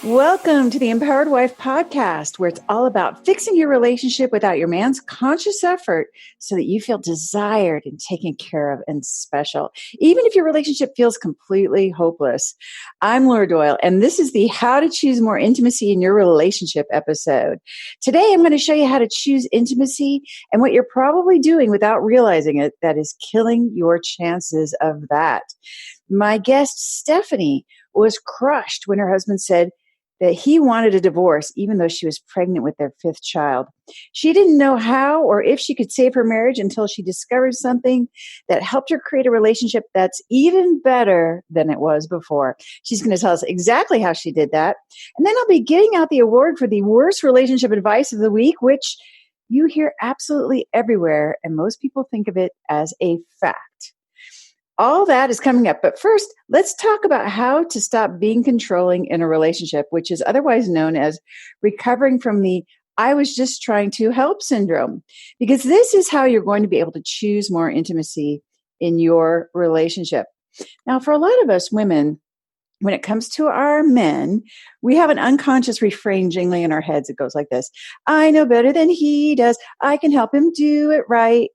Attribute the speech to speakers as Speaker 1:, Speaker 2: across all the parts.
Speaker 1: Welcome to the Empowered Wife podcast, where it's all about fixing your relationship without your man's conscious effort so that you feel desired and taken care of and special, even if your relationship feels completely hopeless. I'm Laura Doyle, and this is the How to Choose More Intimacy in Your Relationship episode. Today, I'm going to show you how to choose intimacy and what you're probably doing without realizing it that is killing your chances of that. My guest, Stephanie, was crushed when her husband said that he wanted a divorce, even though she was pregnant with their fifth child. She didn't know how or if she could save her marriage until she discovered something that helped her create a relationship that's even better than it was before. She's going to tell us exactly how she did that. And then I'll be getting out the award for the worst relationship advice of the week, which you hear absolutely everywhere, and most people think of it as a fact. All that is coming up. But first, let's talk about how to stop being controlling in a relationship, which is otherwise known as recovering from the I was just trying to help syndrome, because this is how you're going to be able to choose more intimacy in your relationship. Now, for a lot of us women, when it comes to our men, we have an unconscious refrain jingling in our heads. It goes like this: I know better than he does. I can help him do it right.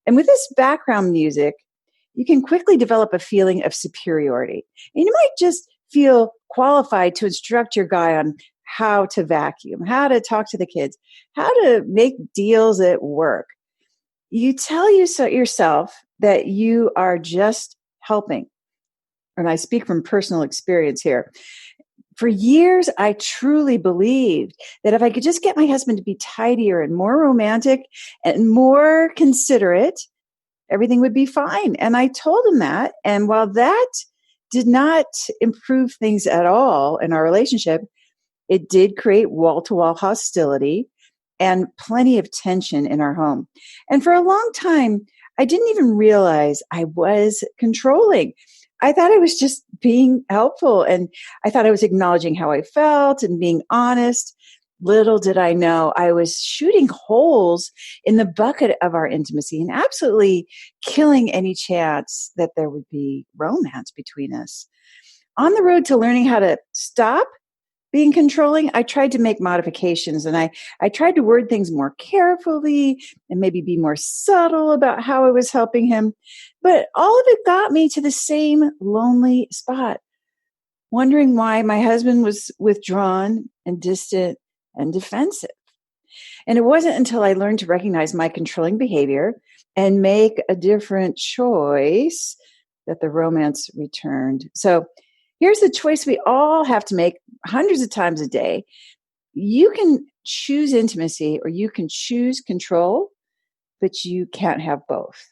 Speaker 1: And with this background music, you can quickly develop a feeling of superiority. And you might just feel qualified to instruct your guy on how to vacuum, how to talk to the kids, how to make deals at work. You tell yourself that you are just helping. And I speak from personal experience here. For years, I truly believed that if I could just get my husband to be tidier and more romantic and more considerate, everything would be fine. And I told him that. And while that did not improve things at all in our relationship, it did create wall-to-wall hostility and plenty of tension in our home. And for a long time, I didn't even realize I was controlling. I thought I was just being helpful, and I thought I was acknowledging how I felt and being honest. Little did I know I was shooting holes in the bucket of our intimacy and absolutely killing any chance that there would be romance between us. On the road to learning how to stop being controlling, I tried to make modifications, and I tried to word things more carefully and maybe be more subtle about how I was helping him. But all of it got me to the same lonely spot, wondering why my husband was withdrawn and distant and defensive. And it wasn't until I learned to recognize my controlling behavior and make a different choice that the romance returned. So here's the choice we all have to make hundreds of times a day. You can choose intimacy or you can choose control, but you can't have both.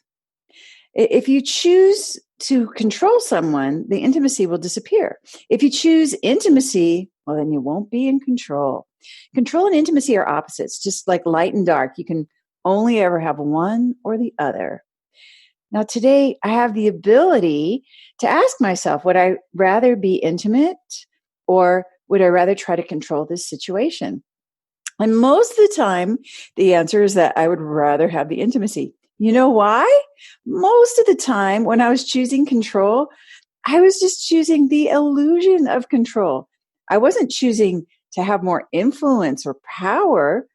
Speaker 1: If you choose to control someone, the intimacy will disappear. If you choose intimacy, well, then you won't be in control. Control and intimacy are opposites, just like light and dark. You can only ever have one or the other. Now, today, I have the ability to ask myself, would I rather be intimate or would I rather try to control this situation? And most of the time, the answer is that I would rather have the intimacy. You know why? Most of the time when I was choosing control, I was just choosing the illusion of control. I wasn't choosing to have more influence or power.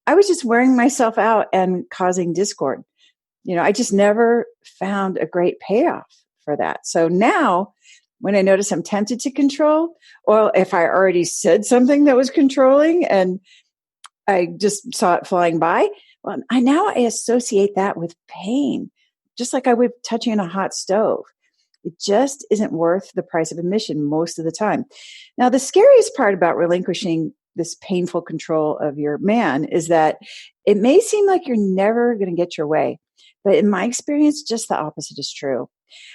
Speaker 1: I was just wearing myself out and causing discord. I just never found a great payoff for that. So now when I notice I'm tempted to control, or if I already said something that was controlling and I just saw it flying by, well, I associate that with pain, just like I would touching on a hot stove. It just isn't worth the price of admission most of the time. Now, the scariest part about relinquishing this painful control of your man is that it may seem like you're never going to get your way. But in my experience, just the opposite is true.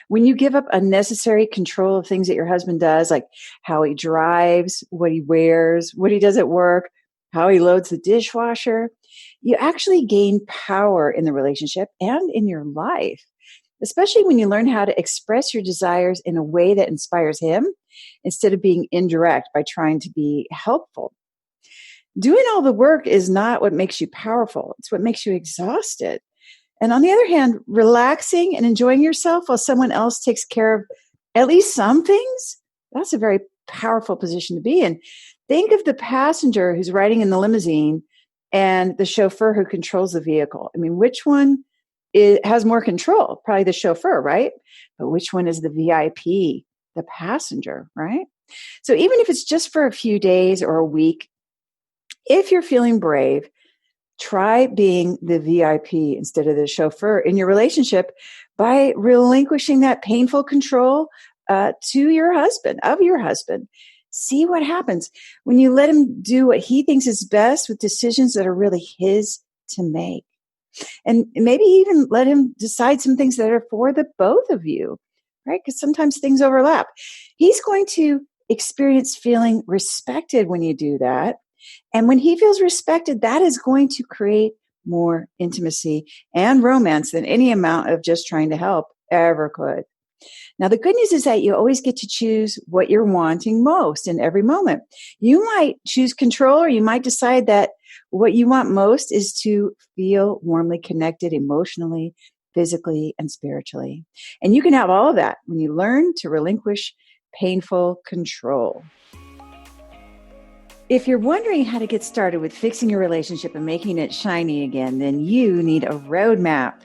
Speaker 1: When you give up unnecessary control of things that your husband does, like how he drives, what he wears, what he does at work, how he loads the dishwasher, you actually gain power in the relationship and in your life, especially when you learn how to express your desires in a way that inspires him instead of being indirect by trying to be helpful. Doing all the work is not what makes you powerful. It's what makes you exhausted. And on the other hand, relaxing and enjoying yourself while someone else takes care of at least some things, that's a very powerful position to be in. Think of the passenger who's riding in the limousine and the chauffeur who controls the vehicle. I mean, which one has more control? Probably the chauffeur, right? But which one is the VIP, the passenger, right? So even if it's just for a few days or a week, if you're feeling brave, try being the VIP instead of the chauffeur in your relationship by relinquishing that painful control to your husband, of your husband. See what happens when you let him do what he thinks is best with decisions that are really his to make. And maybe even let him decide some things that are for the both of you, right? Because sometimes things overlap. He's going to experience feeling respected when you do that. And when he feels respected, that is going to create more intimacy and romance than any amount of just trying to help ever could. Now, the good news is that you always get to choose what you're wanting most in every moment. You might choose control, or you might decide that what you want most is to feel warmly connected emotionally, physically, and spiritually. And you can have all of that when you learn to relinquish painful control. If you're wondering how to get started with fixing your relationship and making it shiny again, then you need a roadmap.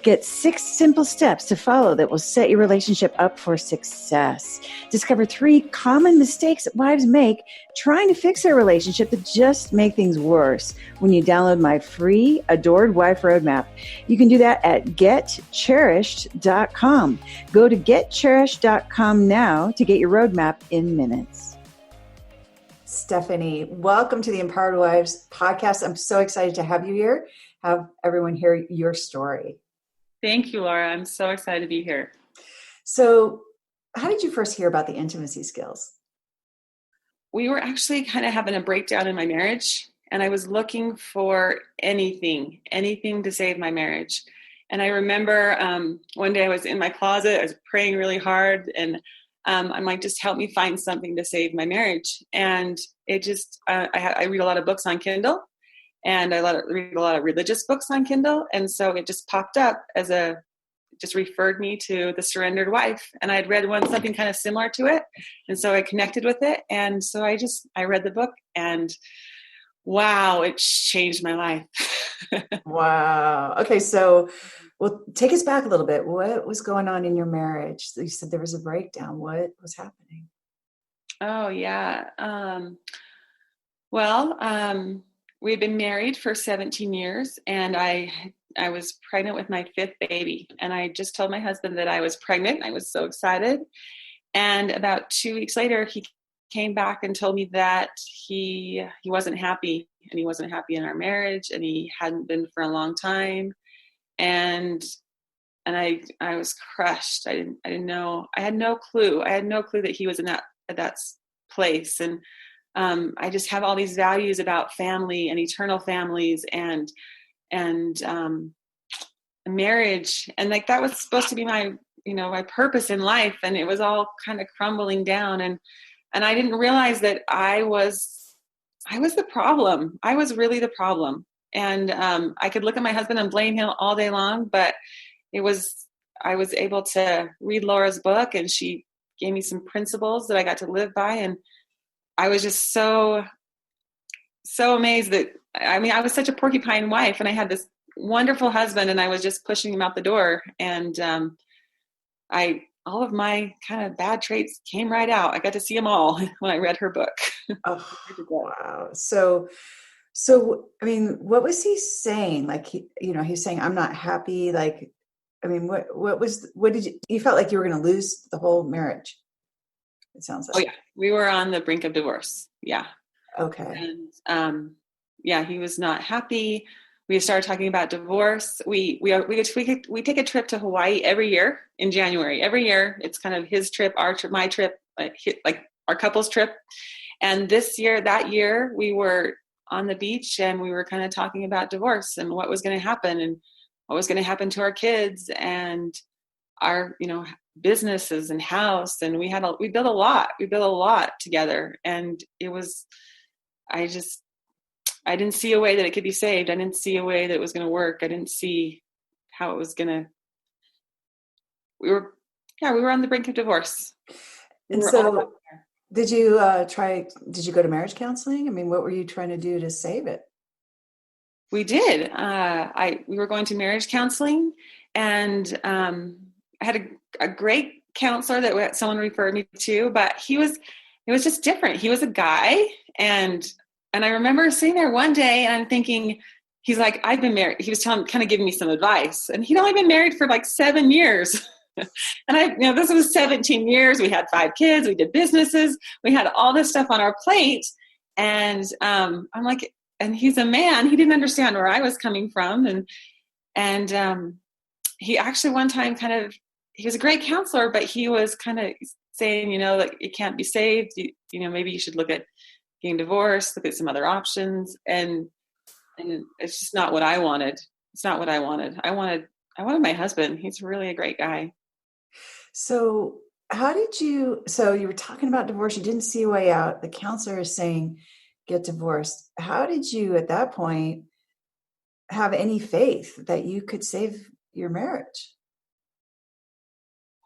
Speaker 1: Get 6 simple steps to follow that will set your relationship up for success. Discover 3 common mistakes that wives make trying to fix their relationship that just make things worse when you download my free Adored Wife Roadmap. You can do that at getcherished.com. Go to getcherished.com now to get your roadmap in minutes. Stephanie, welcome to the Empowered Wives podcast. I'm so excited to have you here, have everyone hear your story.
Speaker 2: Thank you, Laura. I'm so excited to be here.
Speaker 1: So, how did you first hear about the intimacy skills?
Speaker 2: We were actually kind of having a breakdown in my marriage, and I was looking for anything to save my marriage. And I remember one day I was in my closet, I was praying really hard, and I'm like, just help me find something to save my marriage. And it just, I read a lot of books on Kindle, and I read a lot of religious books on Kindle. And so it just popped up just referred me to The Surrendered Wife. And I had read something kind of similar to it. And so I connected with it. And so I read the book, and wow, it changed my life.
Speaker 1: Wow. Okay. So, well, take us back a little bit. What was going on in your marriage? You said there was a breakdown. What was happening?
Speaker 2: Oh, yeah. We had been married for 17 years, and I was pregnant with my 5th baby. And I just told my husband that I was pregnant. I was so excited. And about 2 weeks later, he came back and told me that he wasn't happy, and he wasn't happy in our marriage, and he hadn't been for a long time. And I was crushed. I didn't know. I had no clue. I had no clue that he was in that place. And I just have all these values about family and eternal families and marriage, and like that was supposed to be my my purpose in life, and it was all kind of crumbling down. And I didn't realize that I was the problem. I was really the problem. And I could look at my husband and blame him all day long, but I was able to read Laura's book, and she gave me some principles that I got to live by. And I was just so amazed that, I was such a porcupine wife, and I had this wonderful husband, and I was just pushing him out the door. And all of my kind of bad traits came right out. I got to see them all when I read her book.
Speaker 1: Oh, wow. So, what was he saying? Like, he's saying, I'm not happy. Like, what did you felt like you were going to lose the whole marriage? It sounds like.
Speaker 2: Oh, yeah. We were on the brink of divorce. Yeah.
Speaker 1: Okay.
Speaker 2: And, he was not happy. We started talking about divorce. We take a trip to Hawaii every year in January. Every year, it's kind of his trip, our trip, my trip, like our couple's trip. And that year, we were on the beach, and we were kind of talking about divorce and what was going to happen, and what was going to happen to our kids and our, businesses and house. And we built a lot. We built a lot together, and it was, I didn't see a way that it could be saved. I didn't see a way that it was going to work. I didn't see how it was going to. We were on the brink of divorce.
Speaker 1: And so, Did you did you go to marriage counseling? I mean, what were you trying to do to save it?
Speaker 2: We did. We were going to marriage counseling, and I had a great counselor that someone referred me to, but it was just different. He was a guy, and I remember sitting there one day and I'm thinking, he's like, I've been married. He was kind of giving me some advice, and he'd only been married for like 7 years. And this was 17 years. We had 5 kids. We did businesses. We had all this stuff on our plate. And I'm like, and he's a man. He didn't understand where I was coming from. And he actually one time he was a great counselor, but he was kind of saying, like, it can't be saved. Maybe you should look at getting divorced, look at some other options. And it's just not what I wanted. It's not what I wanted. I wanted my husband. He's really a great guy.
Speaker 1: So so you were talking about divorce, you didn't see a way out. The counselor is saying, get divorced. How did you at that point have any faith that you could save your marriage?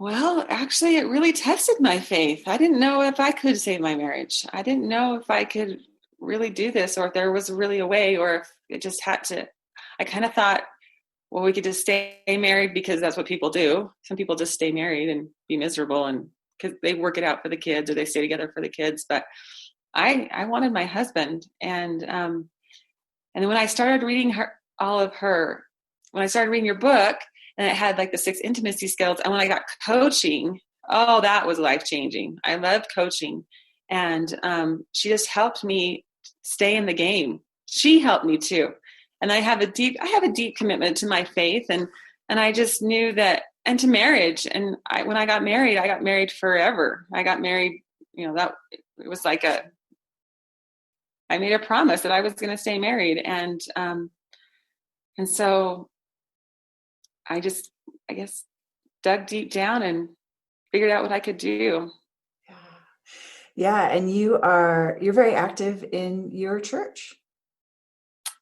Speaker 2: Well, actually, it really tested my faith. I didn't know if I could save my marriage. I didn't know if I could really do this, or if there was really a way, or if it just had to. I kind of thought, well, we could just stay married because that's what people do. Some people just stay married and be miserable, and because they work it out for the kids, or they stay together for the kids. But I wanted my husband, and then when I started reading when I started reading your book, and it had like the 6 intimacy skills, and when I got coaching, oh, that was life changing. I loved coaching, and she just helped me stay in the game. She helped me too. And I have a deep commitment to my faith, and I just knew that, and to marriage. And when I got married forever. I got married, that it was like I made a promise that I was going to stay married. And so I guess dug deep down and figured out what I could do.
Speaker 1: Yeah. And you're very active in your church.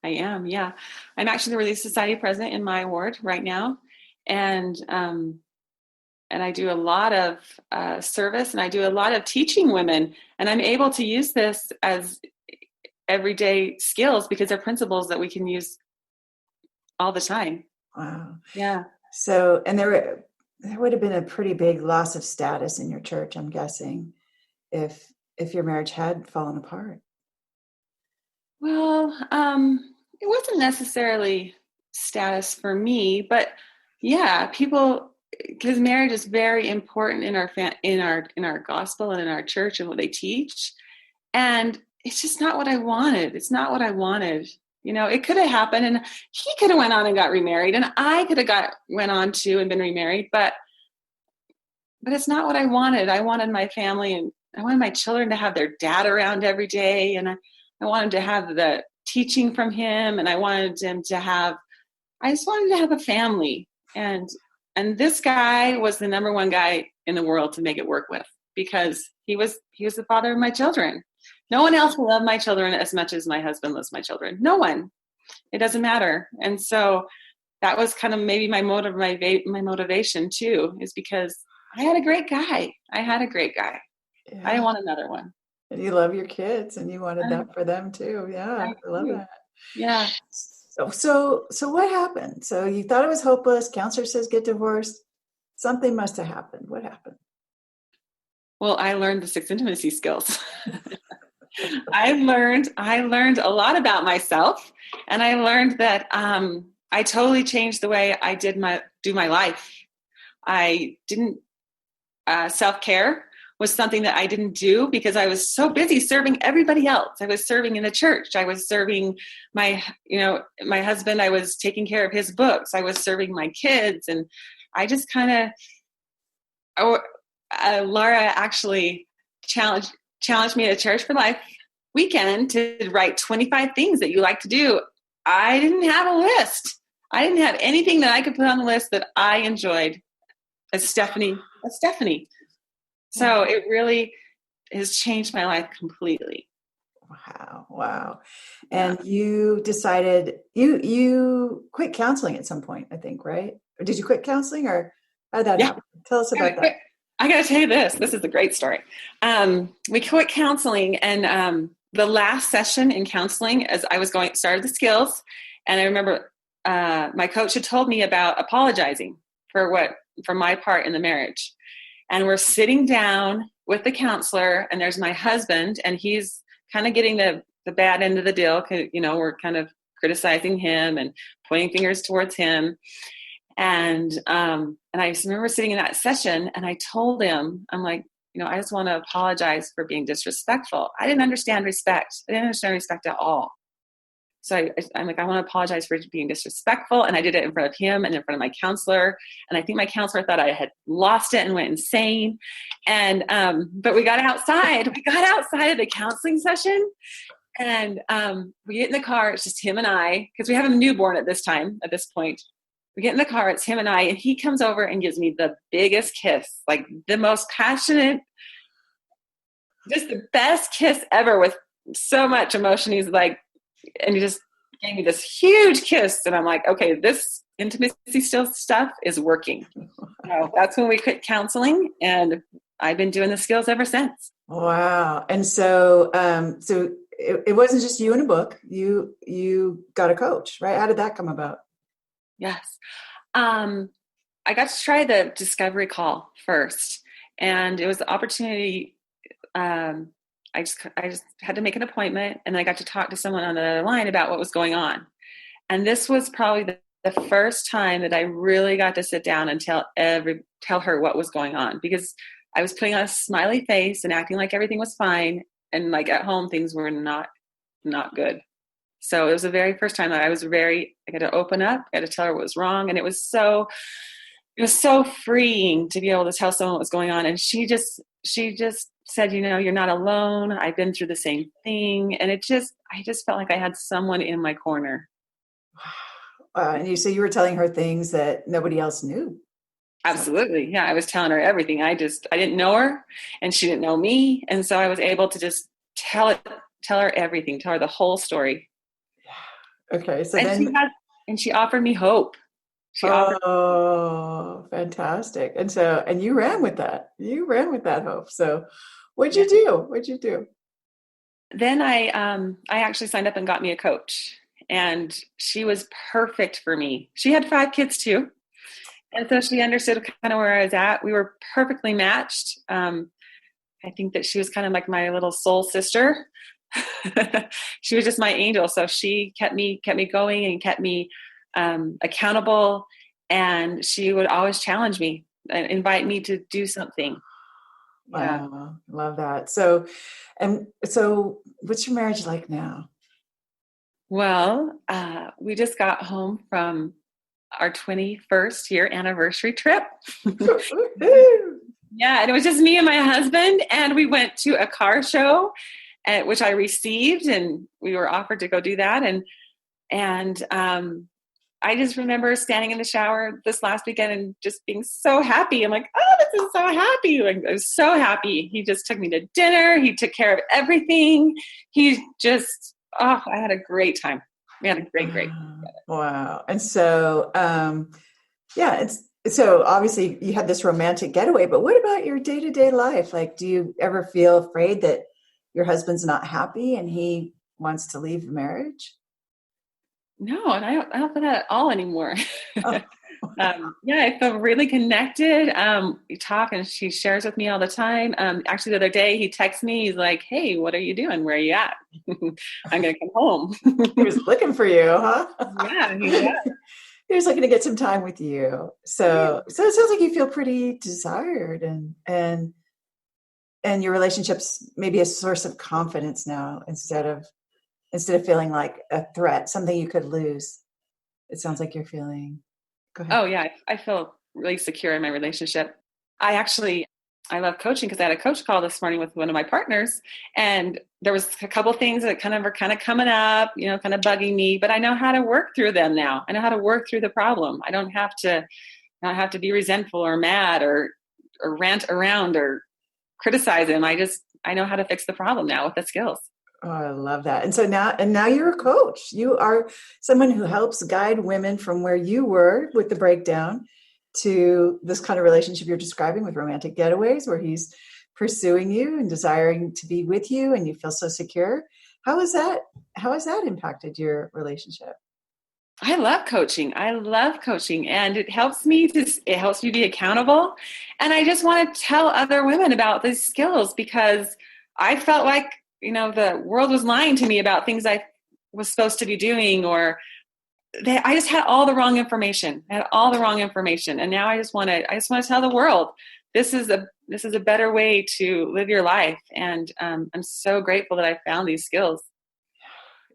Speaker 2: I am. Yeah. I'm actually the Relief Society president in my ward right now. And I do a lot of service, and I do a lot of teaching women, and I'm able to use this as everyday skills because they're principles that we can use all the time.
Speaker 1: Wow.
Speaker 2: Yeah.
Speaker 1: So, and there would have been a pretty big loss of status in your church, I'm guessing, if your marriage had fallen apart.
Speaker 2: Well, it wasn't necessarily status for me, but yeah, people, because marriage is very important in our gospel and in our church and what they teach, and it's just not what I wanted. It's not what I wanted. It could have happened, and he could have went on and got remarried, and I could have went on too and been remarried, but it's not what I wanted. I wanted my family, and I wanted my children to have their dad around every day, and I wanted to have the teaching from him, and I just wanted to have a family. And this guy was the number one guy in the world to make it work with, because he was the father of my children. No one else will love my children as much as my husband loves my children. No one. It doesn't matter. And so that was kind of maybe my motivation too, is because I had a great guy. Yeah. I didn't want another one.
Speaker 1: And you love your kids, and you wanted that for them too. Yeah, I love that.
Speaker 2: Yeah.
Speaker 1: So what happened? So you thought it was hopeless. Counselor says get divorced. Something must have happened. What happened?
Speaker 2: Well, I learned the 6 intimacy skills. I learned a lot about myself, and I learned that I totally changed the way I do my life. I didn't self-care was something that I didn't do because I was so busy serving everybody else. I was serving in the church. I was serving my husband. I was taking care of his books. I was serving my kids, and I just kind of. Laura actually challenged me at a Church for Life weekend to write 25 things that you like to do. I didn't have a list. I didn't have anything that I could put on the list that I enjoyed as Stephanie. So it really has changed my life completely.
Speaker 1: Wow. And you decided you quit counseling at some point, I think, right? Or did you quit counseling, or how did that happen? Tell us about that.
Speaker 2: I got to tell you this. This is a great story. We quit counseling, and the last session in counseling, as I was started the skills, and I remember my coach had told me about apologizing for my part in the marriage. And we're sitting down with the counselor, and there's my husband, and he's kind of getting the bad end of the deal. We're kind of criticizing him and pointing fingers towards him. And I just remember sitting in that session, and I told him, I'm like, I just want to apologize for being disrespectful. I didn't understand respect. I didn't understand respect at all. So I'm like, I want to apologize for being disrespectful. And I did it in front of him and in front of my counselor. And I think my counselor thought I had lost it and went insane. And, but we got outside of the counseling session, and we get in the car. It's just him and I, because we have a newborn at this point. We get in the car, it's him and I, and he comes over and gives me the biggest kiss, like the most passionate, just the best kiss ever, with so much emotion. He's like, and he just gave me this huge kiss. And I'm like, okay, this intimacy still stuff is working. So that's when we quit counseling, and I've been doing the skills ever since.
Speaker 1: Wow. And so, it wasn't just you in a book, you got a coach, right? How did that come about?
Speaker 2: Yes. I got to try the discovery call first, and it was the opportunity. I just had to make an appointment, and then I got to talk to someone on the other line about what was going on. And this was probably the first time that I really got to sit down and tell her what was going on, because I was putting on a smiley face and acting like everything was fine. And like at home, things were not good. So it was the very first time that I got to open up, I got to tell her what was wrong. And it was so freeing to be able to tell someone what was going on. And she just said, you're not alone. I've been through the same thing. And I just felt like I had someone in my corner.
Speaker 1: And you were telling her things that nobody else knew.
Speaker 2: Absolutely. Yeah. I was telling her everything. I didn't know her, and she didn't know me. And so I was able to just tell her everything, tell her the whole story.
Speaker 1: Okay. So
Speaker 2: she offered me hope.
Speaker 1: Fantastic. And you ran with that. You ran with that hope. So what'd you do?
Speaker 2: Then I actually signed up and got me a coach, and she was perfect for me. She had 5 kids too. And so she understood kind of where I was at. We were perfectly matched. I think that she was kind of like my little soul sister. She was just my angel. So she kept me going and kept me accountable. And she would always challenge me and invite me to do something.
Speaker 1: Yeah. Wow, love that. So what's your marriage like now?
Speaker 2: Well, we just got home from our 21st year anniversary trip. Yeah, and it was just me and my husband, and we went to a car show, which I received, and we were offered to go do that. And I just remember standing in the shower this last weekend and just being so happy. I'm like, oh, this is so happy. Like, I was so happy. He just took me to dinner. He took care of everything. I had a great time. We had a great time.
Speaker 1: Wow. And so, so obviously you had this romantic getaway, but what about your day-to-day life? Like, do you ever feel afraid that your husband's not happy and he wants to leave the marriage?
Speaker 2: No, and I don't feel that at all anymore.
Speaker 1: Oh.
Speaker 2: I feel really connected. We talk, and she shares with me all the time. Actually, the other day he texts me. He's like, "Hey, what are you doing? Where are you at? I'm going to come home."
Speaker 1: He was looking for you, huh?
Speaker 2: Yeah.
Speaker 1: He was looking to get some time with you. So it sounds like you feel pretty desired, and your relationship's maybe a source of confidence now instead of feeling like a threat, something you could lose. It sounds like you're feeling. Go ahead.
Speaker 2: Oh yeah, I feel really secure in my relationship. I love coaching, because I had a coach call this morning with one of my partners, and there was a couple things that were coming up, kind of bugging me, but I know how to work through them now. I know how to work through the problem. I don't have to be resentful or mad or rant around or criticize him. I know how to fix the problem now with the skills.
Speaker 1: Oh, I love that. And so now you're a coach. You are someone who helps guide women from where you were with the breakdown to this kind of relationship you're describing with romantic getaways, where he's pursuing you and desiring to be with you and you feel so secure? How has that impacted your relationship?
Speaker 2: I love coaching. And it helps me be accountable. And I just want to tell other women about these skills because I felt like, the world was lying to me about things I was supposed to be doing, or I just had all the wrong information. And now I just want to tell the world, this is a better way to live your life. And I'm so grateful that I found these skills.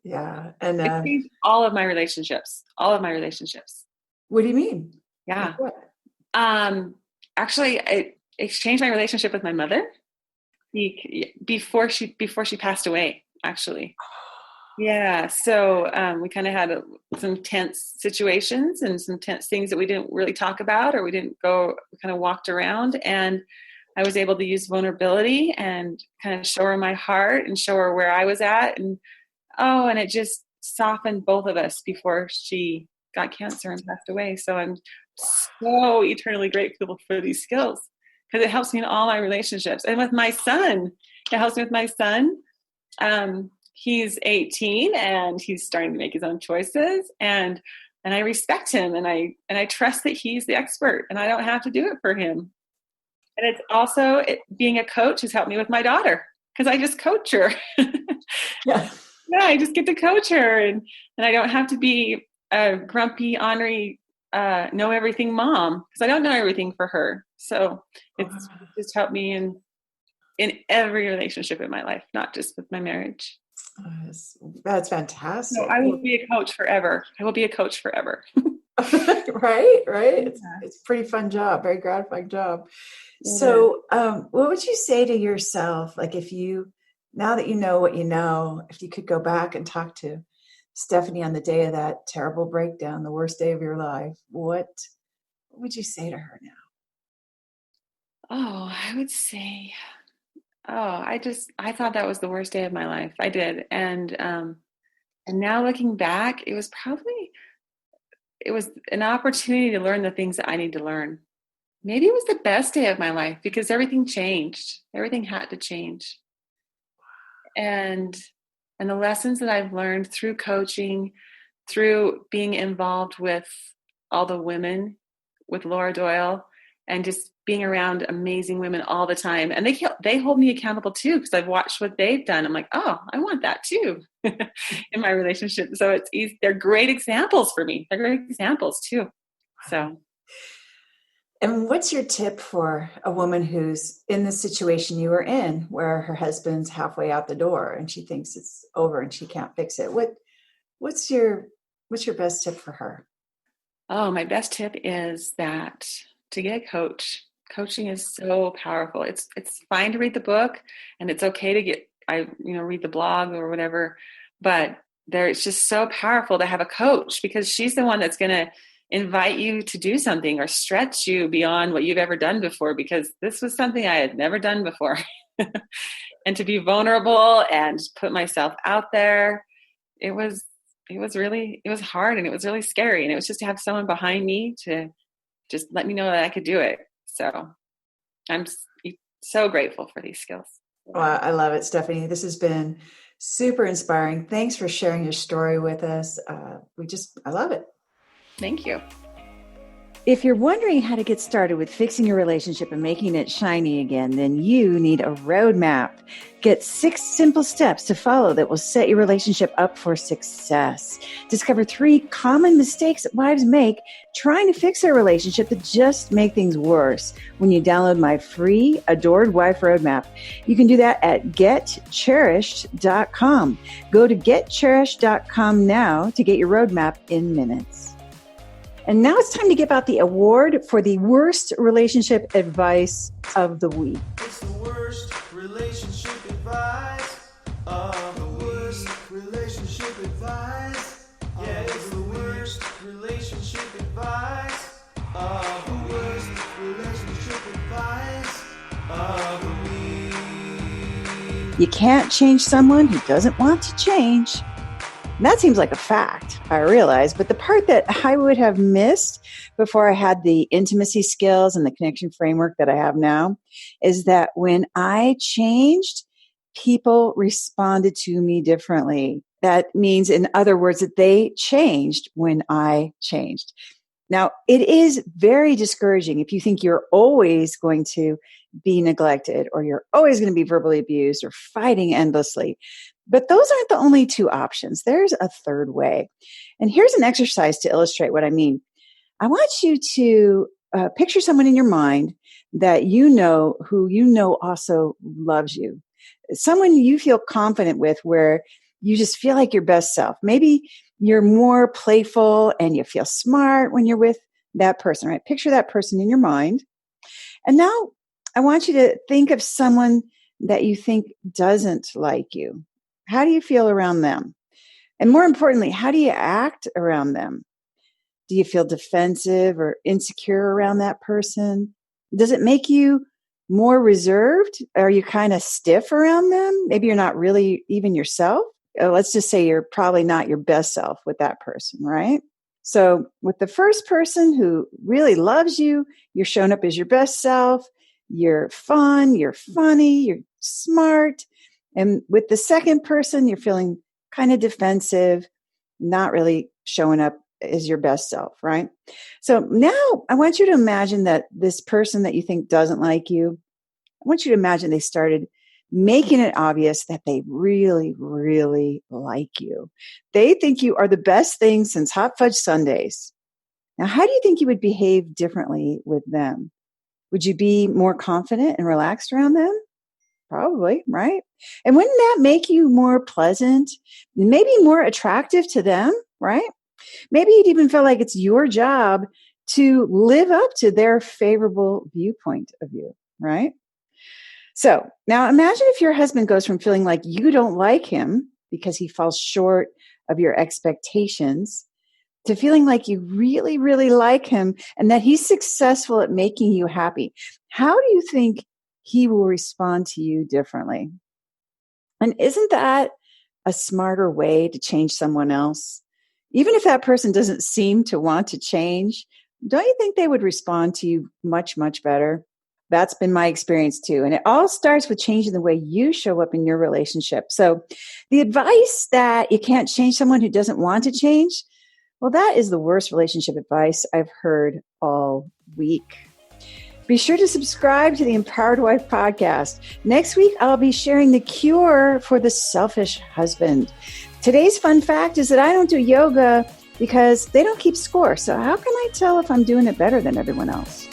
Speaker 1: Yeah. And
Speaker 2: it changed all of my relationships.
Speaker 1: What do you mean?
Speaker 2: Yeah.
Speaker 1: Like what?
Speaker 2: Actually, it changed my relationship with my mother before she passed away, actually. Yeah. So we kind of had some tense situations and some tense things that we didn't really talk about, or we kind of walked around, and I was able to use vulnerability and kind of show her my heart and show her where I was at. And it just softened both of us before she got cancer and passed away. So I'm so eternally grateful for these skills because it helps me in all my relationships. And with my son, it helps me with my son. He's 18 and he's starting to make his own choices, and I respect him, and I trust that he's the expert and I don't have to do it for him. And it's also being a coach has helped me with my daughter because I just coach her.
Speaker 1: Yeah.
Speaker 2: Yeah, I just get to coach her, and I don't have to be a grumpy, ornery, know everything mom because I don't know everything for her. So it's just helped me in every relationship in my life, not just with my marriage.
Speaker 1: That's fantastic.
Speaker 2: So I will be a coach forever.
Speaker 1: Right. It's a pretty fun job, very gratifying job. So what would you say to yourself, like now that you know what you know, if you could go back and talk to Stephanie on the day of that terrible breakdown, the worst day of your life, what would you say to her now?
Speaker 2: I would say, I thought that was the worst day of my life. I did. And now looking back, it was an opportunity to learn the things that I need to learn. Maybe it was the best day of my life because everything changed. Everything had to change. And the lessons that I've learned through coaching, through being involved with all the women, with Laura Doyle, and just being around amazing women all the time. And they hold me accountable too, because I've watched what they've done. I'm like, I want that too in my relationship. So it's easy. They're great examples for me. They're great examples too. So.
Speaker 1: And what's your tip for a woman who's in the situation you were in, where her husband's halfway out the door and she thinks it's over and she can't fix it? What's your best tip for her?
Speaker 2: Oh, my best tip is that to get a coach. Coaching is so powerful. It's fine to read the book, and it's okay to read the blog or whatever, but it's just so powerful to have a coach because she's the one that's going to invite you to do something or stretch you beyond what you've ever done before, because this was something I had never done before. And to be vulnerable and put myself out there, it was hard, and it was really scary. And it was just to have someone behind me to just let me know that I could do it. So I'm so grateful for these skills.
Speaker 1: Well, I love it, Stephanie. This has been super inspiring. Thanks for sharing your story with us. I love it.
Speaker 2: Thank you.
Speaker 1: If you're wondering how to get started with fixing your relationship and making it shiny again, then you need a roadmap. Get 6 simple steps to follow that will set your relationship up for success. Discover 3 common mistakes that wives make trying to fix their relationship that just make things worse when you download my free Adored Wife Roadmap. You can do that at getcherished.com. Go to getcherished.com now to get your roadmap in minutes. And now it's time to give out the award for the worst relationship advice of the week.
Speaker 3: It's the worst relationship advice of the worst relationship advice. Yeah, it's the worst relationship advice of the worst relationship advice of the week.
Speaker 1: You can't change someone who doesn't want to change. And that seems like a fact, I realize, but the part that I would have missed before I had the intimacy skills and the connection framework that I have now, is that when I changed, people responded to me differently. That means, in other words, that they changed when I changed. Now, it is very discouraging if you think you're always going to be neglected or you're always going to be verbally abused or fighting endlessly. But those aren't the only two options. There's a third way. And here's an exercise to illustrate what I mean. I want you to picture someone in your mind that you know who you know also loves you. Someone you feel confident with, where you just feel like your best self. Maybe you're more playful and you feel smart when you're with that person, right? Picture that person in your mind. And now I want you to think of someone that you think doesn't like you. How do you feel around them? And more importantly, how do you act around them? Do you feel defensive or insecure around that person? Does it make you more reserved? Are you kind of stiff around them? Maybe you're not really even yourself. Let's just say you're probably not your best self with that person, right? So with the first person who really loves you, you're showing up as your best self. You're fun, you're funny, you're smart. And with the second person, you're feeling kind of defensive, not really showing up as your best self, right? So now I want you to imagine that this person that you think doesn't like you, I want you to imagine they started making it obvious that they really, really like you. They think you are the best thing since hot fudge sundaes. Now, how do you think you would behave differently with them? Would you be more confident and relaxed around them? Probably, right? And wouldn't that make you more pleasant, maybe more attractive to them, right? Maybe you'd even feel like it's your job to live up to their favorable viewpoint of you, right? So now imagine if your husband goes from feeling like you don't like him because he falls short of your expectations to feeling like you really, really like him and that he's successful at making you happy. How do you think he will respond to you differently? And isn't that a smarter way to change someone else? Even if that person doesn't seem to want to change, don't you think they would respond to you much, much better? That's been my experience too. And it all starts with changing the way you show up in your relationship. So the advice that you can't change someone who doesn't want to change, well, that is the worst relationship advice I've heard all week. Be sure to subscribe to the Empowered Wife podcast. Next week, I'll be sharing the cure for the selfish husband. Today's fun fact is that I don't do yoga because they don't keep score. So how can I tell if I'm doing it better than everyone else?